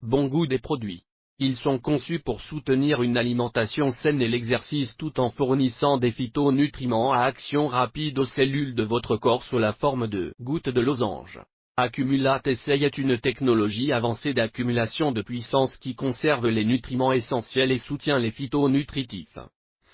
bon goût des produits. Ils sont conçus pour soutenir une alimentation saine et l'exercice tout en fournissant des phytonutriments à action rapide aux cellules de votre corps sous la forme de gouttes de losange. Accumulate Essay est une technologie avancée d'accumulation de puissance qui conserve les nutriments essentiels et soutient les phytonutritifs.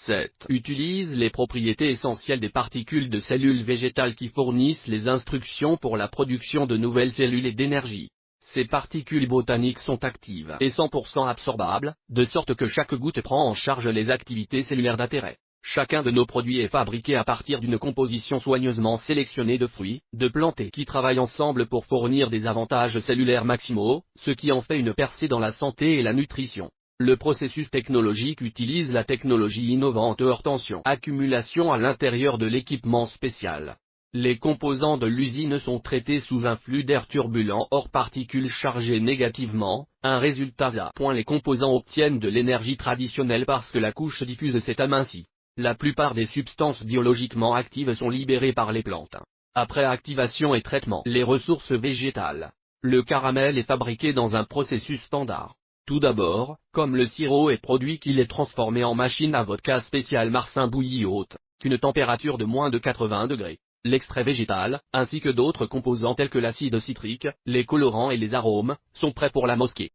7. Utilise les propriétés essentielles des particules de cellules végétales qui fournissent les instructions pour la production de nouvelles cellules et d'énergie. Ces particules botaniques sont actives et 100% absorbables, de sorte que chaque goutte prend en charge les activités cellulaires d'intérêt. Chacun de nos produits est fabriqué à partir d'une composition soigneusement sélectionnée de fruits, de plantes et qui travaillent ensemble pour fournir des avantages cellulaires maximaux, ce qui en fait une percée dans la santé et la nutrition. Le processus technologique utilise la technologie innovante hors tension accumulation à l'intérieur de l'équipement spécial. Les composants de l'usine sont traités sous un flux d'air turbulent hors particules chargées négativement, un résultat à. Les composants obtiennent de l'énergie traditionnelle parce que la couche diffuse s'est amincie. La plupart des substances biologiquement actives sont libérées par les plantes. Après activation et traitement, les ressources végétales. Le caramel est fabriqué dans un processus standard. Tout d'abord, comme le sirop est produit qu'il est transformé en machine à vodka spéciale Marsin bouillie haute, qu'une température de moins de 80 degrés. L'extrait végétal, ainsi que d'autres composants tels que l'acide citrique, les colorants et les arômes, sont prêts pour la mosquée.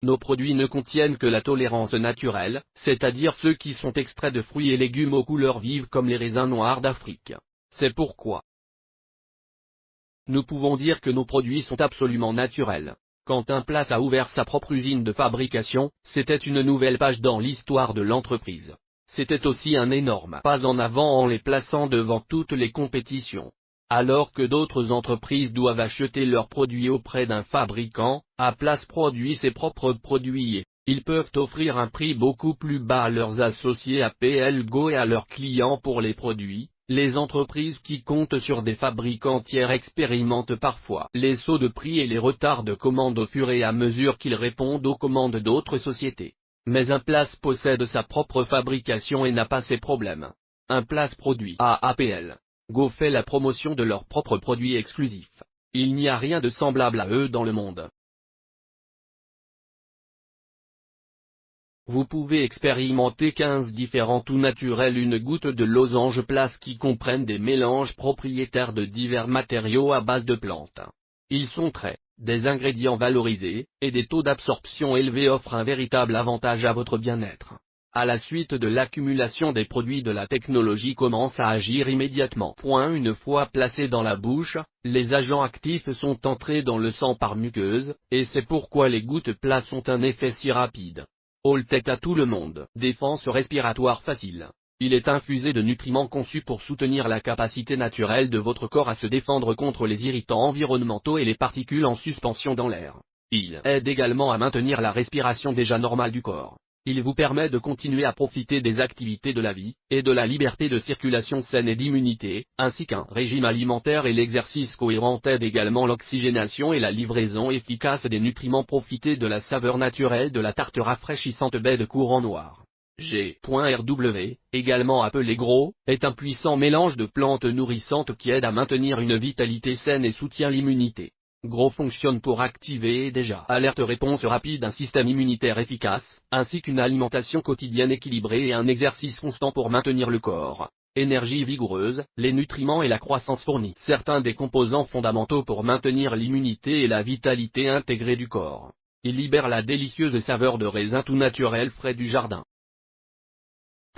Nos produits ne contiennent que la tolérance naturelle, c'est-à-dire ceux qui sont extraits de fruits et légumes aux couleurs vives comme les raisins noirs d'Afrique. C'est pourquoi nous pouvons dire que nos produits sont absolument naturels. Quand un Place a ouvert sa propre usine de fabrication, c'était une nouvelle page dans l'histoire de l'entreprise. C'était aussi un énorme pas en avant en les plaçant devant toutes les compétitions. Alors que d'autres entreprises doivent acheter leurs produits auprès d'un fabricant, Place produit ses propres produits et ils peuvent offrir un prix beaucoup plus bas à leurs associés APL Go et à leurs clients pour les produits. Les entreprises qui comptent sur des fabricants tiers expérimentent parfois les sauts de prix et les retards de commande au fur et à mesure qu'ils répondent aux commandes d'autres sociétés. Mais un Place possède sa propre fabrication et n'a pas ces problèmes. Un Place produit à APL Go fait la promotion de leurs propres produits exclusifs. Il n'y a rien de semblable à eux dans le monde. Vous pouvez expérimenter 15 différents tout naturels une goutte de losange Place qui comprennent des mélanges propriétaires de divers matériaux à base de plantes. Ils sont des ingrédients valorisés, et des taux d'absorption élevés offrent un véritable avantage à votre bien-être. À la suite de l'accumulation des produits de la technologie commence à agir immédiatement. Une fois placés dans la bouche, les agents actifs sont entrés dans le sang par muqueuse, et c'est pourquoi les gouttes Place ont un effet si rapide. All-Tech à tout le monde. Défense respiratoire facile. Il est infusé de nutriments conçus pour soutenir la capacité naturelle de votre corps à se défendre contre les irritants environnementaux et les particules en suspension dans l'air. Il aide également à maintenir la respiration déjà normale du corps. Il vous permet de continuer à profiter des activités de la vie, et de la liberté de circulation saine et d'immunité, ainsi qu'un régime alimentaire et l'exercice cohérent aident également l'oxygénation et la livraison efficace des nutriments. Profitez de la saveur naturelle de la tarte rafraîchissante baie de courant noir. G.RW, également appelé gros, est un puissant mélange de plantes nourrissantes qui aide à maintenir une vitalité saine et soutient l'immunité. Gros fonctionne pour activer et déjà alerte réponse rapide un système immunitaire efficace, ainsi qu'une alimentation quotidienne équilibrée et un exercice constant pour maintenir le corps. Énergie vigoureuse, les nutriments et la croissance fournissent certains des composants fondamentaux pour maintenir l'immunité et la vitalité intégrée du corps. Il libère la délicieuse saveur de raisin tout naturel frais du jardin.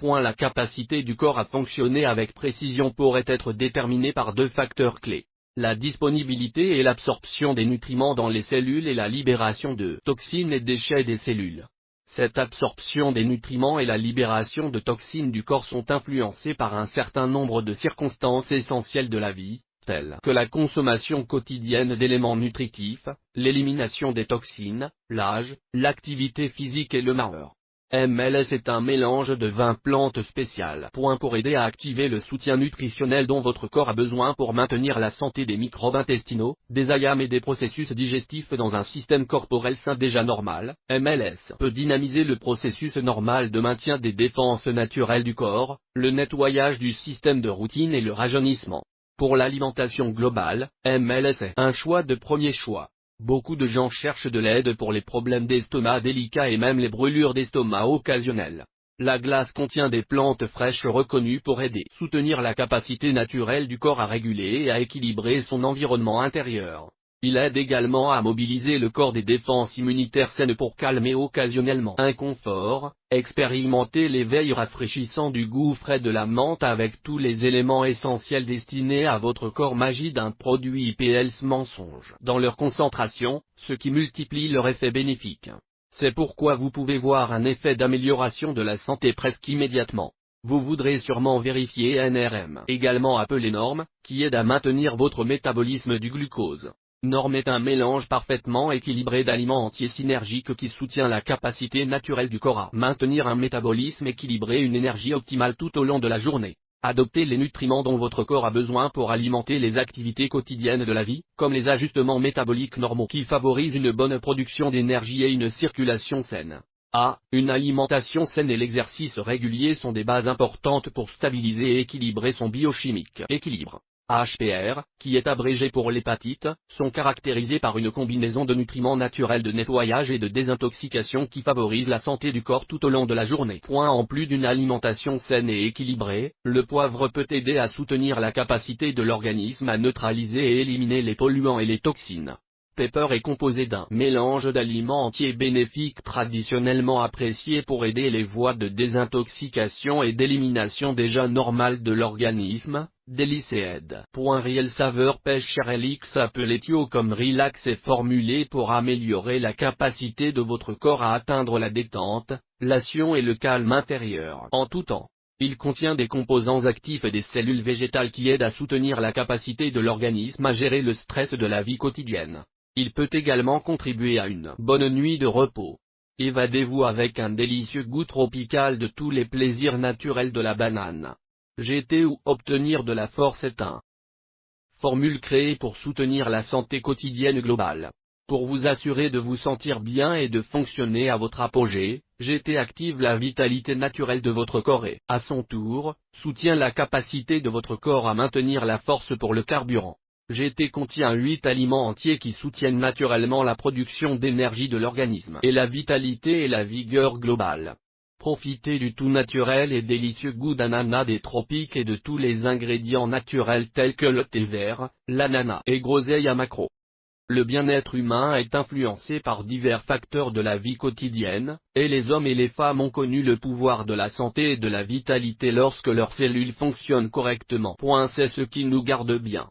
La capacité du corps à fonctionner avec précision pourrait être déterminée par deux facteurs clés. La disponibilité et l'absorption des nutriments dans les cellules et la libération de toxines et déchets des cellules. Cette absorption des nutriments et la libération de toxines du corps sont influencées par un certain nombre de circonstances essentielles de la vie, telles que la consommation quotidienne d'éléments nutritifs, l'élimination des toxines, l'âge, l'activité physique et le malheur. MLS est un mélange de 20 plantes spéciales. Pour aider à activer le soutien nutritionnel dont votre corps a besoin pour maintenir la santé des microbes intestinaux, des IAM et des processus digestifs dans un système corporel sain déjà normal, MLS peut dynamiser le processus normal de maintien des défenses naturelles du corps, le nettoyage du système de routine et le rajeunissement. Pour l'alimentation globale, MLS est un choix de premier choix. Beaucoup de gens cherchent de l'aide pour les problèmes d'estomac délicats et même les brûlures d'estomac occasionnelles. La glace contient des plantes fraîches reconnues pour aider, soutenir la capacité naturelle du corps à réguler et à équilibrer son environnement intérieur. Il aide également à mobiliser le corps des défenses immunitaires saines pour calmer occasionnellement inconfort. Expérimentez l'éveil rafraîchissant du goût frais de la menthe avec tous les éléments essentiels destinés à votre corps, magie d'un produit IPLS mensonge dans leur concentration, ce qui multiplie leur effet bénéfique. C'est pourquoi vous pouvez voir un effet d'amélioration de la santé presque immédiatement. Vous voudrez sûrement vérifier NRM, également appelé norme, qui aide à maintenir votre métabolisme du glucose. Norme est un mélange parfaitement équilibré d'aliments entiers synergiques qui soutient la capacité naturelle du corps à maintenir un métabolisme équilibré et une énergie optimale tout au long de la journée. Adoptez les nutriments dont votre corps a besoin pour alimenter les activités quotidiennes de la vie, comme les ajustements métaboliques normaux qui favorisent une bonne production d'énergie et une circulation saine. Une alimentation saine et l'exercice régulier sont des bases importantes pour stabiliser et équilibrer son biochimique. Équilibre. HPR, qui est abrégé pour l'hépatite, sont caractérisés par une combinaison de nutriments naturels de nettoyage et de désintoxication qui favorise la santé du corps tout au long de la journée. En plus d'une alimentation saine et équilibrée, le poivre peut aider à soutenir la capacité de l'organisme à neutraliser et éliminer les polluants et les toxines. Pepper est composé d'un mélange d'aliments entiers bénéfiques traditionnellement appréciés pour aider les voies de désintoxication et d'élimination déjà normales de l'organisme. Délicéed. Real saveur pêche Relix appelé Thio comme relax est formulé pour améliorer la capacité de votre corps à atteindre la détente, l'action et le calme intérieur en tout temps. Il contient des composants actifs et des cellules végétales qui aident à soutenir la capacité de l'organisme à gérer le stress de la vie quotidienne. Il peut également contribuer à une bonne nuit de repos. Évadez-vous avec un délicieux goût tropical de tous les plaisirs naturels de la banane. GT ou obtenir de la force est un formule créée pour soutenir la santé quotidienne globale. Pour vous assurer de vous sentir bien et de fonctionner à votre apogée, GT active la vitalité naturelle de votre corps et, à son tour, soutient la capacité de votre corps à maintenir la force pour le carburant. GT contient 8 aliments entiers qui soutiennent naturellement la production d'énergie de l'organisme et la vitalité et la vigueur globale. Profitez du tout naturel et délicieux goût d'ananas des tropiques et de tous les ingrédients naturels tels que le thé vert, l'ananas et groseille à maquereau. Le bien-être humain est influencé par divers facteurs de la vie quotidienne, et les hommes et les femmes ont connu le pouvoir de la santé et de la vitalité lorsque leurs cellules fonctionnent correctement. C'est ce qui nous garde bien.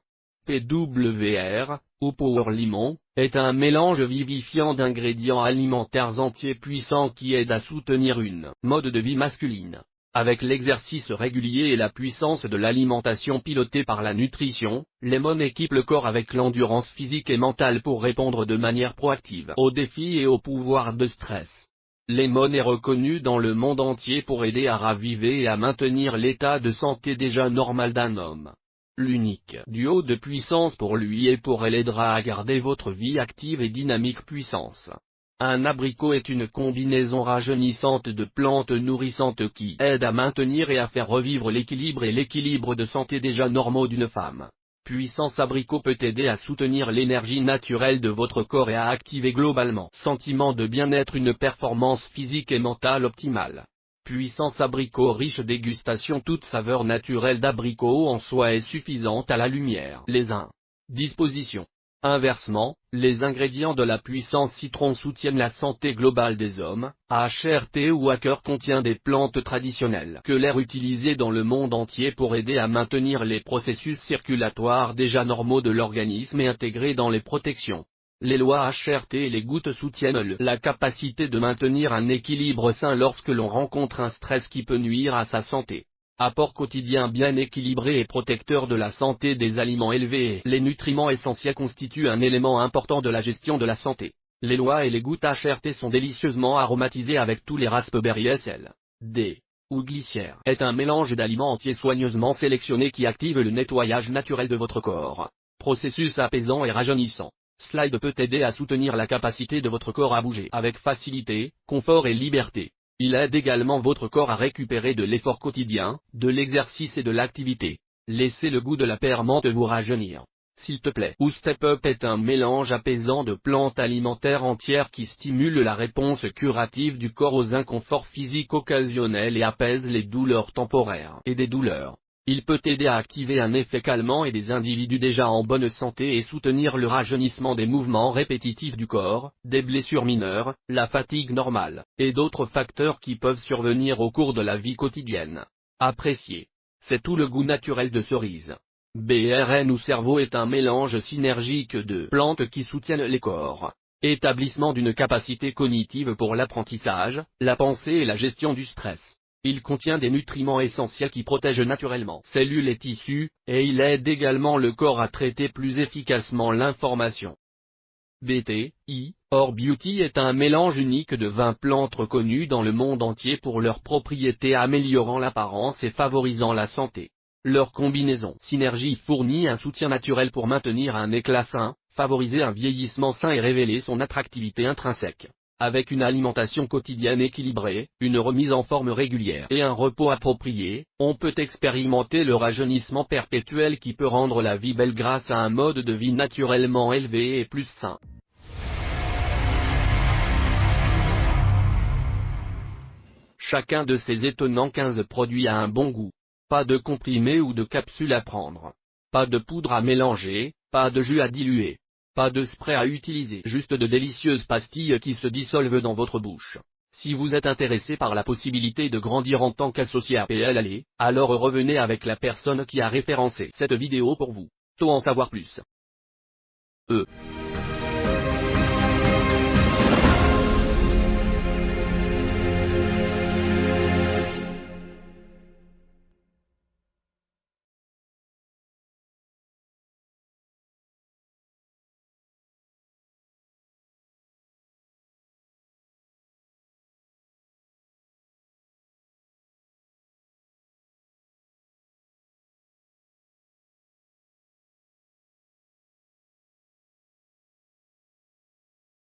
PWR, ou Power Limon, est un mélange vivifiant d'ingrédients alimentaires entiers puissants qui aide à soutenir une mode de vie masculine. Avec l'exercice régulier et la puissance de l'alimentation pilotée par la nutrition, Lemon équipe le corps avec l'endurance physique et mentale pour répondre de manière proactive aux défis et au pouvoir de stress. Lemon est reconnu dans le monde entier pour aider à raviver et à maintenir l'état de santé déjà normal d'un homme. L'unique duo de puissance pour lui et pour elle aidera à garder votre vie active et dynamique puissance. Un abricot est une combinaison rajeunissante de plantes nourrissantes qui aide à maintenir et à faire revivre l'équilibre et l'équilibre de santé déjà normaux d'une femme. Puissance abricot peut aider à soutenir l'énergie naturelle de votre corps et à activer globalement sentiment de bien-être, une performance physique et mentale optimale. Puissance abricot riche dégustation. Toute saveur naturelle d'abricot en soi est suffisante à la lumière. Les dispositions. Inversement, les ingrédients de la puissance citron soutiennent la santé globale des hommes. HRT ou Hacker contient des plantes traditionnelles que l'air utilisé dans le monde entier pour aider à maintenir les processus circulatoires déjà normaux de l'organisme et intégrés dans les protections. Les lois HRT et les gouttes soutiennent la capacité de maintenir un équilibre sain lorsque l'on rencontre un stress qui peut nuire à sa santé. Apport quotidien bien équilibré et protecteur de la santé des aliments élevés. Les nutriments essentiels constituent un élément important de la gestion de la santé. Les lois et les gouttes HRT sont délicieusement aromatisées avec tous les raspberries SLD ou glissière. Est un mélange d'aliments entiers soigneusement sélectionnés qui active le nettoyage naturel de votre corps. Processus apaisant et rajeunissant. Slide peut aider à soutenir la capacité de votre corps à bouger avec facilité, confort et liberté. Il aide également votre corps à récupérer de l'effort quotidien, de l'exercice et de l'activité. Laissez le goût de la permente vous rajeunir. s'il te plaît. Ou Step Up est un mélange apaisant de plantes alimentaires entières qui stimule la réponse curative du corps aux inconforts physiques occasionnels et apaise les douleurs temporaires et des douleurs. Il peut aider à activer un effet calmant et des individus déjà en bonne santé et soutenir le rajeunissement des mouvements répétitifs du corps, des blessures mineures, la fatigue normale, et d'autres facteurs qui peuvent survenir au cours de la vie quotidienne. Apprécié. C'est tout le goût naturel de cerise. BRN ou cerveau est un mélange synergique de plantes qui soutiennent les corps. Établissement d'une capacité cognitive pour l'apprentissage, la pensée et la gestion du stress. Il contient des nutriments essentiels qui protègent naturellement cellules et tissus, et il aide également le corps à traiter plus efficacement l'information. BTI, Or Beauty est un mélange unique de 20 plantes reconnues dans le monde entier pour leurs propriétés améliorant l'apparence et favorisant la santé. Leur combinaison synergie fournit un soutien naturel pour maintenir un éclat sain, favoriser un vieillissement sain et révéler son attractivité intrinsèque. Avec une alimentation quotidienne équilibrée, une remise en forme régulière et un repos approprié, on peut expérimenter le rajeunissement perpétuel qui peut rendre la vie belle grâce à un mode de vie naturellement élevé et plus sain. Chacun de ces étonnants 15 produits a un bon goût. Pas de comprimés ou de capsules à prendre. Pas de poudre à mélanger, pas de jus à diluer. Pas de spray à utiliser, juste de délicieuses pastilles qui se dissolvent dans votre bouche. Si vous êtes intéressé par la possibilité de grandir en tant qu'associé à PLL, alors revenez avec la personne qui a référencé cette vidéo pour vous. Pour en savoir plus.